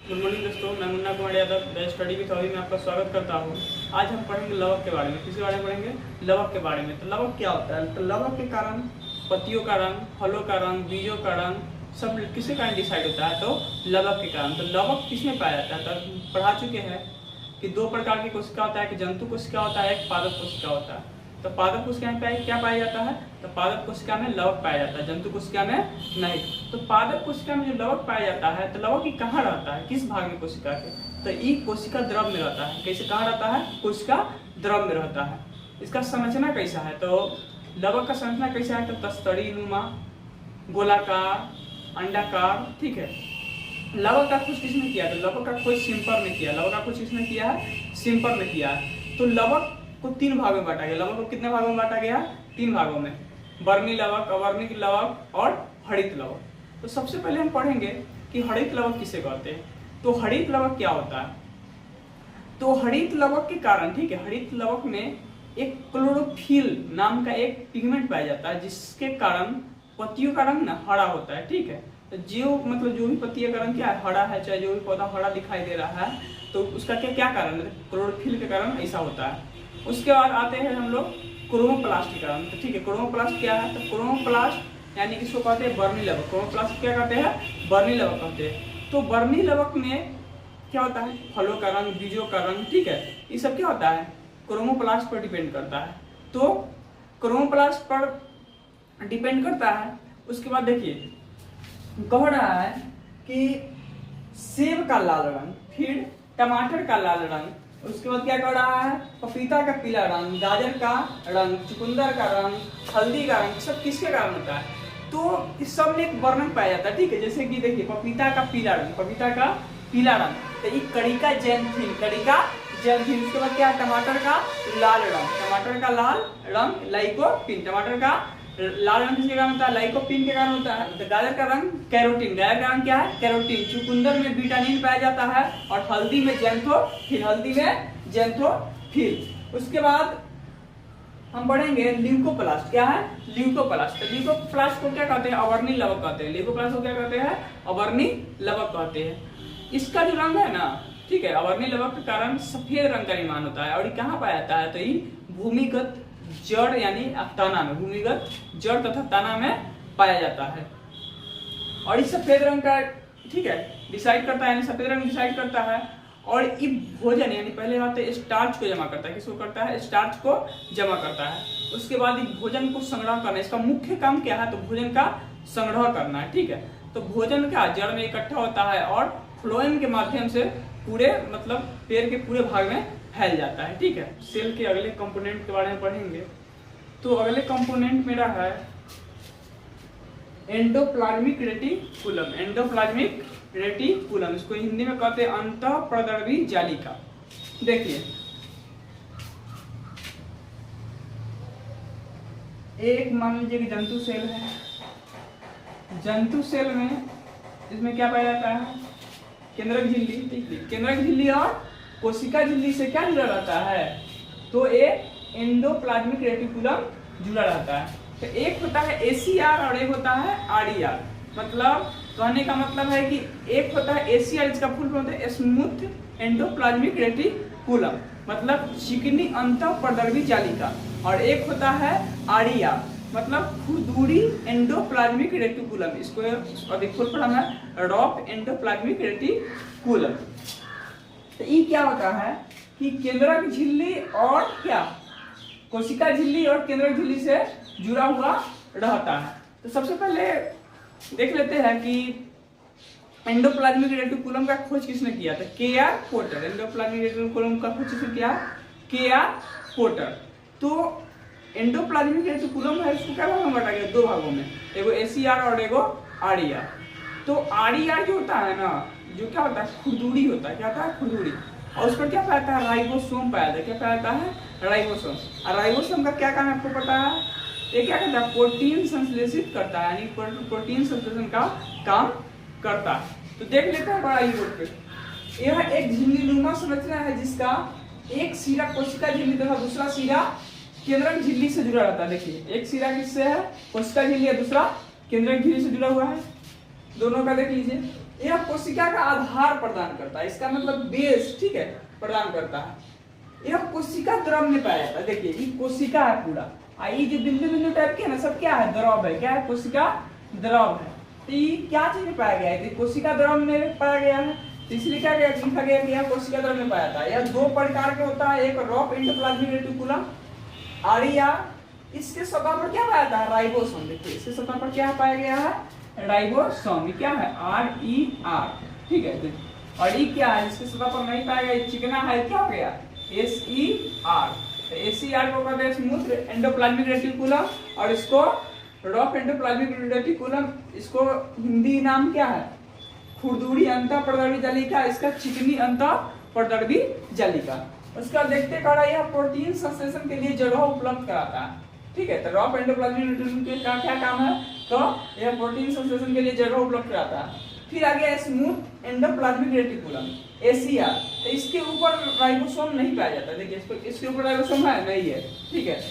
Good morning दोस्तों, मैं Munna Kumar Yadav the study with hobby में आपका स्वागत करता हूँ। आज हम पढ़ेंगे लवक के बारे में। किसके बारे में पढ़ेंगे? लवक के बारे में। तो लवक क्या होता है? तो लवक के कारण पत्तियों का रंग, फलों का रंग, बीजों का रंग सब किसके कारण डिसाइड होता है? तो लवक के कारण। तो लवक किसमें पाया जाता है? तो पढ़ा चुके हैं कि दो प्रकार की कोशिका होता है, कि जंतु कोशिका होता है, एक पादप कोशिका होता है। तो पादप कोशिका में क्या पाया जाता है? तो पादप कोशिका में लवक पाया जाता है, जंतु कोशिका में नहीं। तो पादप कोशिका में जो लवक पाया जाता है, तो लवक ही कहाँ रहता है, किस भाग में कोशिका के? तो ये कोशिका द्रव में रहता है। कैसे कहाँ रहता है? कोशिका द्रव में रहता है। इसका संरचना कैसा है? तो लवक का संरचना कैसा है? तो तस्तरी नुमा, गोलाकार, अंडाकार। ठीक है। लवक का खोज किसने किया? तो लवक का खोज सिम्पर ने किया। लवक का खोज किसने किया है? सिम्पर ने किया है। तो लवक को तीन भागों में बांटा गया। लवक को कितने भागों में बांटा गया? तीन भागों में। वर्णी लवक, अवर्णिक लवक और हरित लवक। तो सबसे पहले हम पढ़ेंगे कि हरित लवक किसे कहते हैं। तो हरित लवक क्या होता है? तो हरित लवक के कारण, ठीक है, हरित लवक में एक क्लोरोफिल नाम का एक पिगमेंट पाया जाता है, जिसके कारण पत्तियों का रंग ना हरा होता है। ठीक है। तो जो भी पत्तियों का रंग क्या है? हरा है। चाहे जो भी पौधा हरा दिखाई दे रहा है, तो उसका क्या कारण है? क्लोरोफिल के कारण ऐसा होता है। उसके बाद आते हैं हम लोग क्रोमोप्लास्ट के कारण। तो ठीक है, क्रोमोप्लास्ट क्या है? तो क्रोमोप्लास्ट यानी किसको कहते हैं? वर्णी लवक। क्रोमोप्लास्ट क्या कहते हैं? वर्णी लवक कहते हैं। तो वर्णी लवक में क्या होता है? फलों का रंग, बीजों का रंग। ठीक है, ये सब क्या होता है? क्रोमोप्लास्ट पर डिपेंड करता है। तो क्रोमोप्लास्ट पर डिपेंड करता है। उसके बाद देखिए कह रहा है कि सेब का लाल रंग, फिर टमाटर का लाल रंग, उसके बाद क्या कर रहा है? पपीता का पीला रंग, गाजर का रंग, चुकंदर का रंग, हल्दी का रंग, सब किसके कारण होता है? तो इस सब में एक वर्णन पाया जाता है। ठीक है, जैसे कि देखिए पपीता का पीला रंग, पपीता का पीला रंग, तो ये कड़िका जैंथिन, कड़िका जैंथिन। उसके बाद क्या है? टमाटर का लाल रंग, टमाटर का लाल रंग लाइकोपिन, टमाटर का लाल रंग किसके कारण होता है? लाइकोपिन के कारण होता है। तो गाजर का रंग कैरोटीन, गाजर का रंग क्या है? कैरोटीन। चुकंदर में विटामिन पाया जाता है और हल्दी में जैंथोफिल, हल्दी में जैंथोफिल। उसके बाद हम पढ़ेंगे ल्यूकोप्लास्ट। क्या है? ल्यूकोप्लास्ट। तो ल्यूकोप्लास्ट को क्या कहते हैं? अवर्णी लवक कहते हैं। ल्यूकोप्लास्ट को क्या कहते हैं? अवर्णी लवक कहते हैं। इसका जो रंग है ना, ठीक है, अवर्णी लवक के कारण सफेद रंग का निर्माण होता है। और ये कहाँ पाया जाता है? तो ये भूमिगत जड़ यानी तना में, भूमिगत जड़ तथा तना में पाया जाता है। और इस सफेद रंग का, ठीक है, डिसाइड करता है, यानी सफेद रंग डिसाइड करता है। और ये भोजन यानी पहले बात है स्टार्च को जमा करता है। किसको करता है? स्टार्च को जमा करता है। उसके बाद ये भोजन को संग्रह करना, इसका मुख्य काम क्या है? तो भोजन का संग्रह करना है। ठीक है। तो भोजन का जड़ में इकट्ठा होता है और फ्लोएम के माध्यम से पूरे पेड़ के पूरे भाग में फैल जाता है। ठीक है। सेल के अगले कंपोनेंट के बारे में पढ़ेंगे। तो अगले कंपोनेंट मेरा है एंडोप्लाज्मिक रेटिकुलम। एंडोप्लाज्मिक रेटिकुलम, इसको हिंदी में कहते हैं अंतःप्रद्रवी जालिका। देखिए एक मान लीजिए कि जंतु सेल है। जंतु सेल में इसमें क्या पाया जाता है? केंद्रक झिल्ली। ठीक है, केंद्रक झिल्ली और कोशिका झिल्ली से क्या जुड़ा रहता है? तो एक एंडोप्लाज्मिक रेटिकुलम जुड़ा रहता है। तो एक होता है एसीआर और एक होता है आरईआर। मतलब कहने का मतलब है कि एक होता है एसीआर, इसका फुल फॉर्म होता है स्मूथ एंडोप्लाज्मिक रेटिकुलम, मतलब चिकनी अंतःप्रद्रवी जालिका। और एक होता है आरईआर, मतलब खुरदुरी एंडोप्लाज्मिक रेटिकुलम। इसको अधिक फुल फॉर्म है रफ एंडोप्लाज्मिक रेटिकुलम। तो ये क्या होता है कि केंद्रक झिल्ली और क्या कोशिका झिल्ली और केंद्रक झिल्ली से जुड़ा हुआ रहता है। तो सबसे पहले देख लेते हैं कि एंडोप्लाज्मिक रेटिकुलम का खोज किसने किया था? के.आर. पोर्टर। एंडोप्लाज्मिक रेटिकुलम का खोज किसने किया? के.आर. पोर्टर। तो एंडोप्लाज्मिक रेटिकुलम है, इसको क्या भाग में बांटा गया? दो भागों में, एगो एसीआर और एगो आरईआर। तो आरईआर जो होता है ना, जो क्या होता है? खुरदुरी होता है। क्या होता है? खुरदुरी। और उस पर क्या पाया जाता है? राइबोसोम पाया जाता है। क्या पाया जाता है? राइबोसोम। और राइबोसोम का क्या काम है आपको पता है? ये क्या करता है? प्रोटीन संश्लेषित करता है, यानी प्रोटीन संश्लेषण का काम करता है। तो देख लेते हैं बड़ा बोर्ड पे। यह एक झिल्लीनुमा संरचना है जिसका एक सिरा कोशिका झिल्ली तथा दूसरा सिरा केंद्रक झिल्ली से जुड़ा रहता है। देखिए एक सिरा किससे है? कोशिका झिल्ली, दूसरा केंद्रक झिल्ली से जुड़ा हुआ है। दोनों का देख लीजिए। यह कोशिका का आधार प्रदान करता है, इसका मतलब बेस, ठीक है, प्रदान करता है। यह कोशिका द्रव में पाया जाता है। देखिए ये कोशिका है पूरा, ये जो बिंदु बिंदु टाइप के ना सब क्या है, द्रव है। क्या है, कोशिका द्रव है। तो ये क्या चीज में पाया गया है, कोशिका द्रव में पाया गया है, तो इसलिए क्या लिखा गया कि यह कोशिका द्रव में पाया जाता है। यह दो प्रकार के होता है, एक रफ एंडोप्लाज्मिक रेटिकुलम RER, इसके सतह पर क्या पाया जाता है, राइबोसोम। देखिए इसके सतह पर क्या पाया गया है, राइबोसोम। ये क्या है, RER, ठीक है। और ये क्या है, इसके सतह पर नहीं पाया गया, चिकना है, क्या हो गया, SER। SER को कहते हैं स्मूथ एंडोप्लाज्मिक रेटिकुलम, और इसको रफ एंडोप्लाज्मिक रेटिकुलम, इसको हिंदी नाम क्या है, खुरदुरी अंतःप्रदर्भी जालिका, इसका चिकनी अंतःप्रदर्भी जालिका। उसका देखते कड़ा यह प्रोटीन संश्लेषण के लिए जगह उपलब्ध कराता है, ठीक है। तो रफ एंडोप्लाज्मिक रेटिकुलम का क्या काम है, तो यह प्रोटीन संश्लेषण के लिए जगह उपलब्ध कराता है। फिर आगे स्मूथ एंडोप्लाज्मिक रेटिकुलम SER, तो इसके ऊपर राइबोसोम नहीं पाया जाता। देखिए इसके ऊपर राइबोसोम है नहीं है, ठीक है,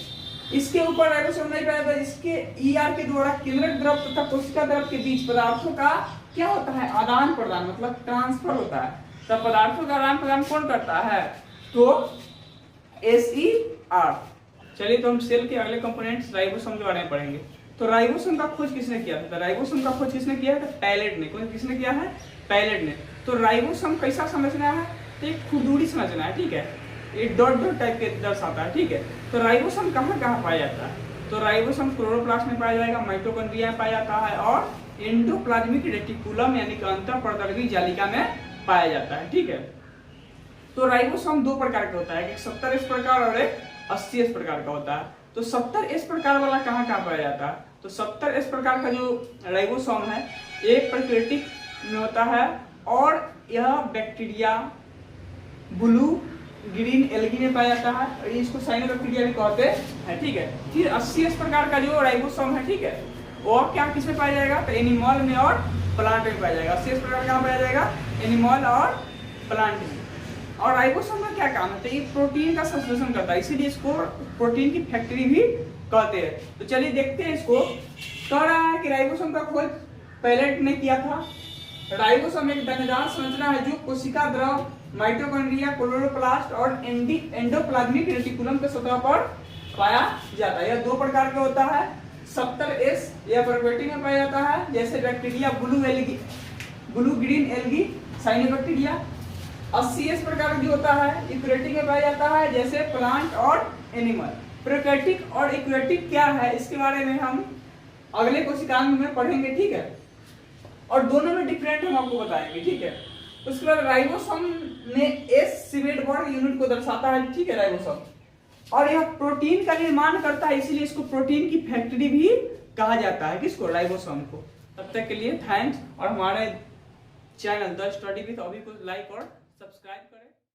इसके ऊपर राइबोसोम नहीं पाया जाता। इसके ER के द्वारा केंद्रक द्रव तथा कोशिका द्रव के बीच पदार्थों का क्या होता है, आदान प्रदान, मतलब ट्रांसफर होता है। तो पदार्थों का आदान प्रदान कौन करता है, तो SER। चलिए तो हम सेल के अगले कंपोनेंट्स राइबोसोम के बारे में पढ़ेंगे। तो राइबोसोम का खोज किसने किया था, राइबोसोम का खोज किसने किया है, पैलेट ने। किसने किया है, पैलेट ने। तो राइबोसोम कैसा संरचना है, तो एक खुरदुरी संरचना है, ठीक है, एक डॉट डॉट टाइप के दर्शाता है, ठीक है। तो राइबोसोम कहाँ कहाँ पाया जाता है, तो राइबोसोम क्लोरोप्लास्ट में पाया जाएगा, माइटोकॉन्ड्रिया में पाया जाता है, और एंडोप्लाज्मिक रेटिकुलम यानी कि अंतःप्रदर्भी जालिका में पाया जाता है, ठीक है। तो राइबोसोम दो प्रकार का होता है, एक 70S प्रकार और एक 80S प्रकार का होता है। तो 70S प्रकार वाला कहाँ कहाँ पाया जाता है, तो 70S प्रकार का जो राइबोसोम है एक प्रोकैरियोटिक में होता है, और यह बैक्टीरिया ब्लू ग्रीन एल्गी में पाया जाता है, और इसको साइनोबैक्टीरिया भी कहते हैं, ठीक है। फिर 80S प्रकार का जो राइबोसोम है, ठीक है, वो क्या किसमें पाया जाएगा, तो एनिमल में और प्लांट में पाया जाएगा। 80S प्रकार कहाँ पाया जाएगा, एनिमल और प्लांट में। और राइबोसोम का क्या काम है, तो ये प्रोटीन का संश्लेषण करता है, इसीलिए इसको प्रोटीन की फैक्ट्री भी कहते हैं। तो चलिए देखते हैं इसको। कह रहा है कि राइबोसोम का खोज पैलेट ने किया था। राइबोसोम एक दानेदार संरचना है जो कोशिका द्रव, माइटोकॉन्ड्रिया, क्लोरोप्लास्ट और एंडोप्लाज्मिक रेटिकुलम के सतह पर पाया जाता है। यह दो प्रकार का होता है। 70S यह प्रोकैरियोटिक में पाया जाता है, जैसे bacteria blue green algae, cyanobacteria. 80S प्रकार जो होता है यूकैरियोटिक में पाया जाता है, जैसे प्लांट और एनिमल। प्रोकैरियोटिक और यूकैरियोटिक क्या है, इसके बारे में हम अगले कोशिकांग में पढ़ेंगे, ठीक है, और दोनों में डिफरेंट हम आपको बताएंगे, ठीक है। उसके बाद राइबोसोम में S सिवेटबर्ग यूनिट को दर्शाता है, ठीक है, राइबोसोम, और यह प्रोटीन का निर्माण करता है, इसीलिए इसको प्रोटीन की फैक्ट्री भी कहा जाता है, किसको, राइबोसोम को। तब तक के लिए थैंक्स, और हमारे चैनल द स्टडी विद अभी को लाइक और सब्सक्राइब करें।